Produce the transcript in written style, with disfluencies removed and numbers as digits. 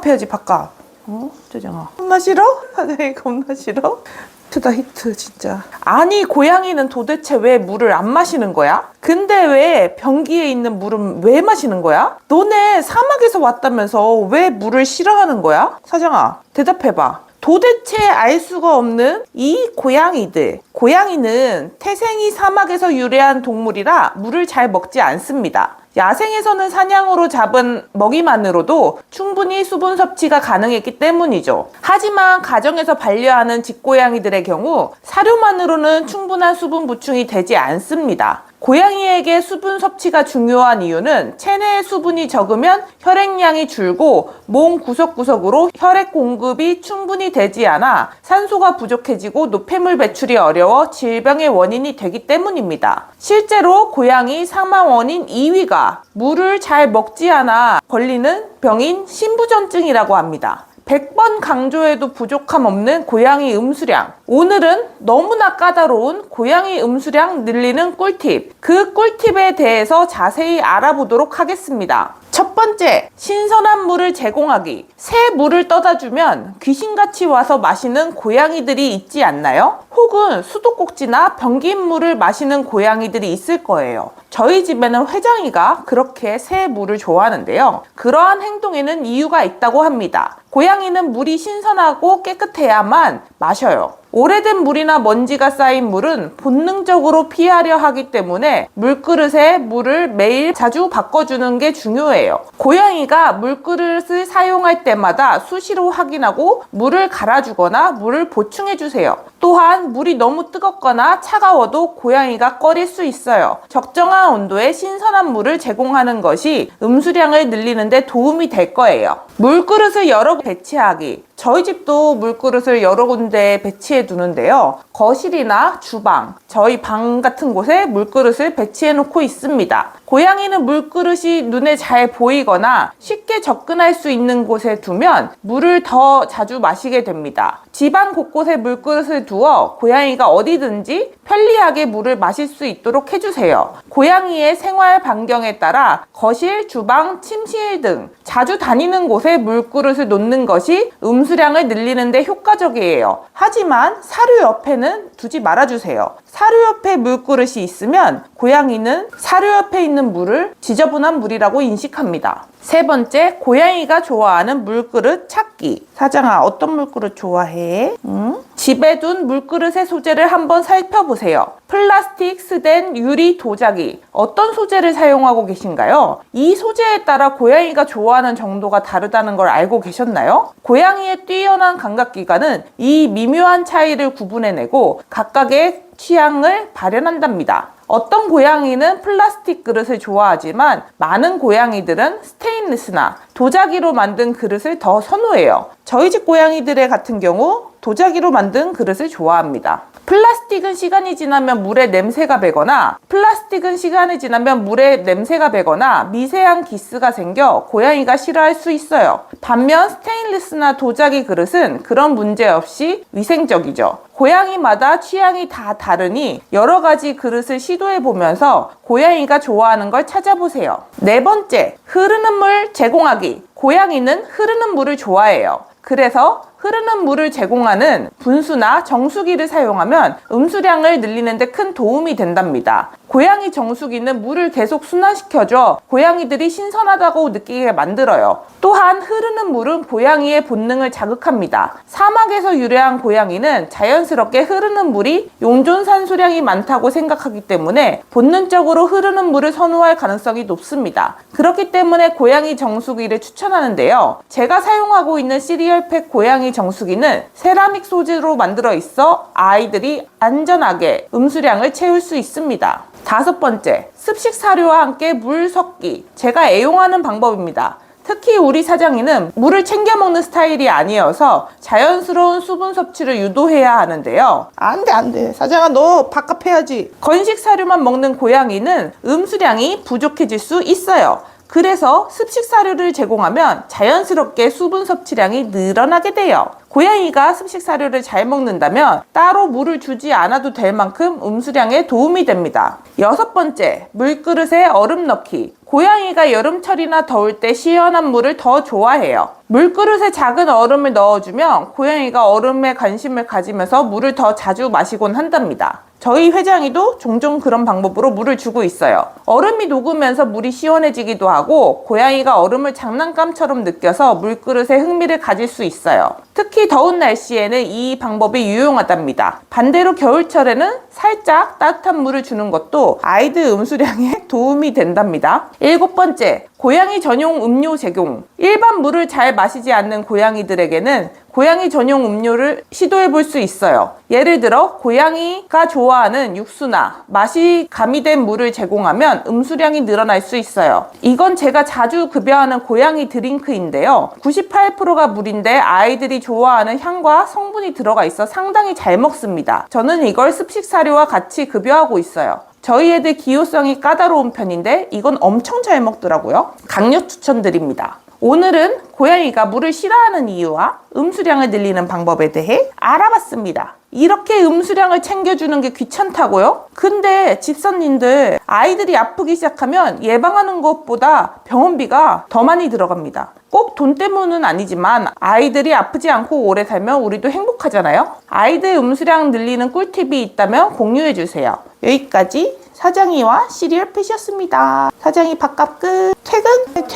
해야지, 바깥. 짜장아. 겁나 싫어? 사장이 겁나 싫어? 히트다, 히트, 진짜. 아니, 고양이는 도대체 왜 물을 안 마시는 거야? 근데 왜 변기에 있는 물은 왜 마시는 거야? 너네 사막에서 왔다면서 왜 물을 싫어하는 거야? 사장아, 대답해봐. 도대체 알 수가 없는 이 고양이들. 고양이는 태생이 사막에서 유래한 동물이라 물을 잘 먹지 않습니다. 야생에서는 사냥으로 잡은 먹이만으로도 충분히 수분 섭취가 가능했기 때문이죠. 하지만 가정에서 반려하는 집고양이들의 경우 사료만으로는 충분한 수분 보충이 되지 않습니다. 고양이에게 수분 섭취가 중요한 이유는 체내의 수분이 적으면 혈액량이 줄고 몸 구석구석으로 혈액 공급이 충분히 되지 않아 산소가 부족해지고 노폐물 배출이 어려워 질병의 원인이 되기 때문입니다. 실제로 고양이 사망 원인 2위가 물을 잘 먹지 않아 걸리는 병인 신부전증이라고 합니다. 100번 강조해도 부족함 없는 고양이 음수량. 오늘은 너무나 까다로운 고양이 음수량 늘리는 꿀팁. 그 꿀팁에 대해서 자세히 알아보도록 하겠습니다. 첫 번째, 신선한 물을 제공하기. 새 물을 떠다 주면 귀신같이 와서 마시는 고양이들이 있지 않나요? 혹은 수도꼭지나 변기인 물을 마시는 고양이들이 있을 거예요. 저희 집에는 회장이가 그렇게 새 물을 좋아하는데요. 그러한 행동에는 이유가 있다고 합니다. 고양이는 물이 신선하고 깨끗해야만 마셔요. 오래된 물이나 먼지가 쌓인 물은 본능적으로 피하려 하기 때문에 물그릇에 물을 매일 자주 바꿔주는 게 중요해요. 고양이가 물그릇을 사용할 때마다 수시로 확인하고 물을 갈아주거나 물을 보충해주세요. 또한 물이 너무 뜨겁거나 차가워도 고양이가 꺼릴 수 있어요. 적정한 온도의 신선한 물을 제공하는 것이 음수량을 늘리는 데 도움이 될 거예요. 물그릇을 여러 개 배치하기. 저희 집도 물그릇을 여러 군데 배치해 두는데요. 거실이나 주방, 저희 방 같은 곳에 물그릇을 배치해 놓고 있습니다. 고양이는 물그릇이 눈에 잘 보이거나 쉽게 접근할 수 있는 곳에 두면 물을 더 자주 마시게 됩니다. 집안 곳곳에 물그릇을 두어 고양이가 어디든지 편리하게 물을 마실 수 있도록 해주세요. 고양이의 생활 반경에 따라 거실, 주방, 침실 등 자주 다니는 곳에 물그릇을 놓는 것이 음수량을 늘리는 데 효과적이에요. 하지만 사료 옆에는 두지 말아주세요. 사료 옆에 물그릇이 있으면 고양이는 사료 옆에 있는 물을 지저분한 물이라고 인식합니다. 세 번째, 고양이가 좋아하는 물그릇 찾기. 사장아, 어떤 물그릇 좋아해? 집에 둔 물그릇의 소재를 한번 살펴보세요. 플라스틱, 스텐, 유리, 도자기. 어떤 소재를 사용하고 계신가요? 이 소재에 따라 고양이가 좋아하는 정도가 다르다는 걸 알고 계셨나요? 고양이의 뛰어난 감각기관은 이 미묘한 차이를 구분해내고 각각의 취향을 발현한답니다. 어떤 고양이는 플라스틱 그릇을 좋아하지만 많은 고양이들은 스테인리스나 도자기로 만든 그릇을 더 선호해요. 저희 집 고양이들 같은 경우 도자기로 만든 그릇을 좋아합니다. 플라스틱은 시간이 지나면 물에 냄새가 배거나 미세한 기스가 생겨 고양이가 싫어할 수 있어요. 반면 스테인리스나 도자기 그릇은 그런 문제 없이 위생적이죠. 고양이마다 취향이 다 다르니 여러 가지 그릇을 시도해보면서 고양이가 좋아하는 걸 찾아보세요. 네 번째, 흐르는 물 제공하기. 고양이는 흐르는 물을 좋아해요. 그래서 흐르는 물을 제공하는 분수나 정수기를 사용하면 음수량을 늘리는 데 큰 도움이 된답니다. 고양이 정수기는 물을 계속 순환시켜줘 고양이들이 신선하다고 느끼게 만들어요. 또한 흐르는 물은 고양이의 본능을 자극합니다. 사막에서 유래한 고양이는 자연스럽게 흐르는 물이 용존 산소량이 많다고 생각하기 때문에 본능적으로 흐르는 물을 선호할 가능성이 높습니다. 그렇기 때문에 고양이 정수기를 추천하는데요. 제가 사용하고 있는 시리얼팩 고양이 정수기는 세라믹 소재로 만들어 있어 아이들이 안전하게 음수량을 채울 수 있습니다. 다섯 번째, 습식 사료와 함께 물 섞기. 제가 애용하는 방법입니다. 특히 우리 사장이는 물을 챙겨 먹는 스타일이 아니어서 자연스러운 수분 섭취를 유도해야 하는데요. 안돼 사장아, 너 밥값 해야지. 건식 사료만 먹는 고양이는 음수량이 부족해질 수 있어요. 그래서 습식 사료를 제공하면 자연스럽게 수분 섭취량이 늘어나게 돼요. 고양이가 습식 사료를 잘 먹는다면 따로 물을 주지 않아도 될 만큼 음수량에 도움이 됩니다. 6번째, 물그릇에 얼음 넣기. 고양이가 여름철이나 더울 때 시원한 물을 더 좋아해요. 물그릇에 작은 얼음을 넣어주면 고양이가 얼음에 관심을 가지면서 물을 더 자주 마시곤 한답니다. 저희 회장이도 종종 그런 방법으로 물을 주고 있어요. 얼음이 녹으면서 물이 시원해지기도 하고 고양이가 얼음을 장난감처럼 느껴서 물그릇에 흥미를 가질 수 있어요. 특히 더운 날씨에는 이 방법이 유용하답니다. 반대로 겨울철에는 살짝 따뜻한 물을 주는 것도 아이들 음수량에 도움이 된답니다. 7번째, 고양이 전용 음료 제공. 일반 물을 잘 마시지 않는 고양이들에게는 고양이 전용 음료를 시도해 볼 수 있어요. 예를 들어 고양이가 좋아하는 육수나 맛이 가미된 물을 제공하면 음수량이 늘어날 수 있어요. 이건 제가 자주 급여하는 고양이 드링크인데요. 98%가 물인데 아이들이 좋아하는 향과 성분이 들어가 있어 상당히 잘 먹습니다. 저는 이걸 습식 사료와 같이 급여하고 있어요. 저희 애들 기호성이 까다로운 편인데 이건 엄청 잘 먹더라고요. 강력 추천드립니다. 오늘은 고양이가 물을 싫어하는 이유와 음수량을 늘리는 방법에 대해 알아봤습니다. 이렇게 음수량을 챙겨주는 게 귀찮다고요? 근데 집사님들, 아이들이 아프기 시작하면 예방하는 것보다 병원비가 더 많이 들어갑니다. 꼭 돈 때문은 아니지만 아이들이 아프지 않고 오래 살면 우리도 행복하잖아요. 아이들 음수량 늘리는 꿀팁이 있다면 공유해주세요. 여기까지 사장이와 시리얼 펫이었습니다. 사장이 밥값 끝. 퇴근.